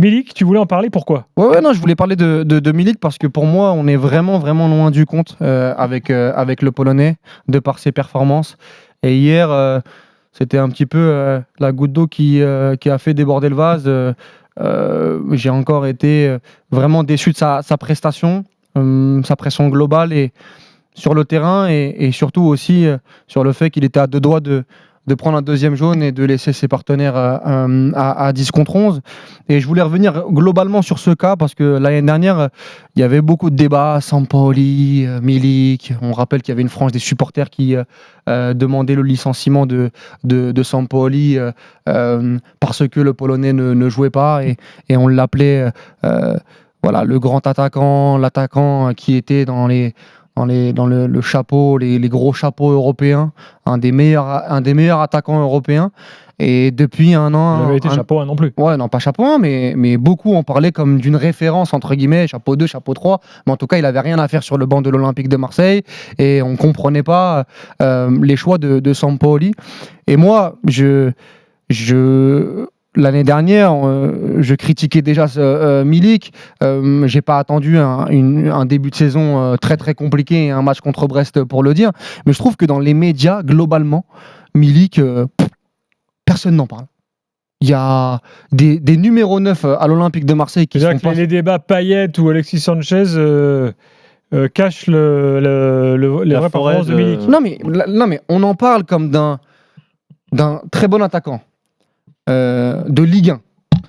Milik, tu voulais en parler, pourquoi ? Ouais, non, je voulais parler de Milik parce que pour moi, on est vraiment, vraiment loin du compte avec le Polonais, de par ses performances. Et hier, c'était un petit peu la goutte d'eau qui a fait déborder le vase. J'ai encore été vraiment déçu de sa prestation, sa pression globale et sur le terrain et surtout aussi sur le fait qu'il était à deux doigts de prendre un deuxième jaune et de laisser ses partenaires à 10 contre 11. Et je voulais revenir globalement sur ce cas parce que l'année dernière, il y avait beaucoup de débats, Sampaoli, Milik. On rappelle qu'il y avait une frange des supporters qui demandait le licenciement de Sampaoli parce que le Polonais ne jouait pas et on l'appelait voilà, le grand attaquant, l'attaquant qui était dans le chapeau, les gros chapeaux européens, un des meilleurs attaquants européens. Et depuis un an... Il avait été chapeau 1 non plus. Ouais, non, pas chapeau 1, mais beaucoup en parlaient comme d'une référence, entre guillemets, chapeau 2, chapeau 3. Mais en tout cas, il n'avait rien à faire sur le banc de l'Olympique de Marseille. Et on ne comprenait pas les choix de Sampaoli. Et moi, l'année dernière, je critiquais déjà Milik. J'ai pas attendu un début de saison très très compliqué et un match contre Brest pour le dire. Mais je trouve que dans les médias, globalement, Milik, personne n'en parle. Il y a des numéros 9 à l'Olympique de Marseille qui sont pas... Les débats Payet ou Alexis Sanchez cachent les vraies performances de Milik. Non mais on en parle comme d'un très bon attaquant. De Ligue 1.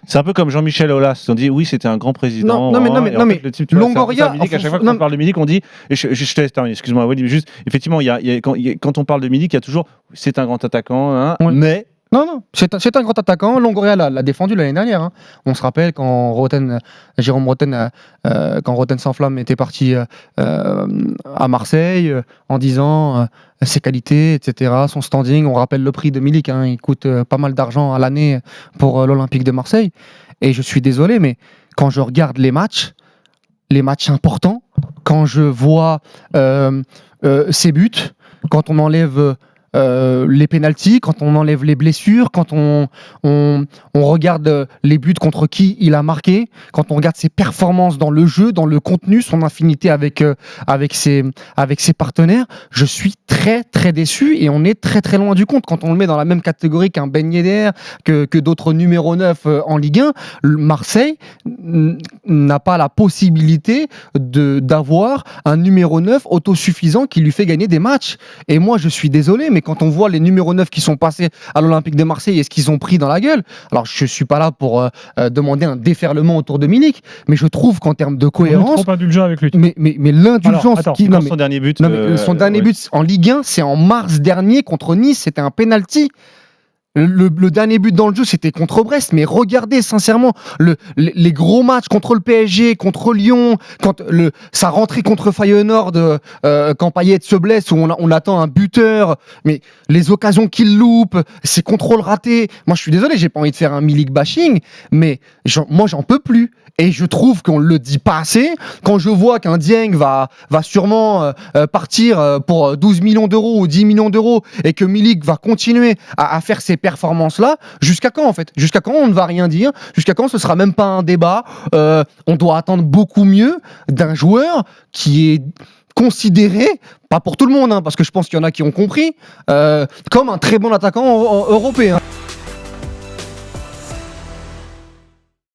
C'est un peu comme Jean-Michel Aulas. On dit oui, c'était un grand président. Non, mais Longoria. À chaque fois qu'on parle de Milik, on dit. Et je te laisse terminer, excuse-moi. Oui, juste, effectivement, quand on parle de Milik, il y a toujours. C'est un grand attaquant, hein, ouais. Mais. Non, c'est un grand attaquant. Longoria l'a défendu l'année dernière. Hein. On se rappelle quand Jérôme Roten, quand Roten sans flamme était parti à Marseille en disant ses qualités, etc., son standing. On rappelle le prix de Milik. Hein. Il coûte pas mal d'argent à l'année pour l'Olympique de Marseille. Et je suis désolé, mais quand je regarde les matchs importants, quand je vois ses buts, quand on enlève les pénaltys, quand on enlève les blessures, quand on regarde les buts contre qui il a marqué, quand on regarde ses performances dans le jeu, dans le contenu, son affinité avec ses partenaires, je suis très très déçu et on est très très loin du compte. Quand on le met dans la même catégorie qu'un Ben Yedder, que d'autres numéros 9 en Ligue 1, Marseille n'a pas la possibilité d'avoir un numéro 9 autosuffisant qui lui fait gagner des matchs. Et moi je suis désolé, mais quand on voit les numéros 9 qui sont passés à l'Olympique de Marseille et ce qu'ils ont pris dans la gueule, alors je ne suis pas là pour demander un déferlement autour de Milik, mais je trouve qu'en termes de cohérence... On est trop indulgent avec lui. Mais l'indulgence... Son dernier but... son dernier but en Ligue 1, c'est en mars dernier contre Nice, c'était un penalty. Le dernier but dans le jeu, c'était contre Brest. Mais regardez, sincèrement, les gros matchs contre le PSG, contre Lyon, quand sa rentrée contre Feyenoord, quand Payet se blesse, où on attend un buteur, mais les occasions qu'il loupe, ses contrôles ratés. Moi, je suis désolé, j'ai pas envie de faire un Milik bashing, mais moi, j'en peux plus. Et je trouve qu'on le dit pas assez. Quand je vois qu'un Dieng va sûrement partir pour 12 millions d'euros ou 10 millions d'euros et que Milik va continuer à faire ces performances-là, jusqu'à quand en fait ? Jusqu'à quand on ne va rien dire ? Jusqu'à quand ce sera même pas un débat ? On doit attendre beaucoup mieux d'un joueur qui est considéré, pas pour tout le monde, hein, parce que je pense qu'il y en a qui ont compris, comme un très bon attaquant européen.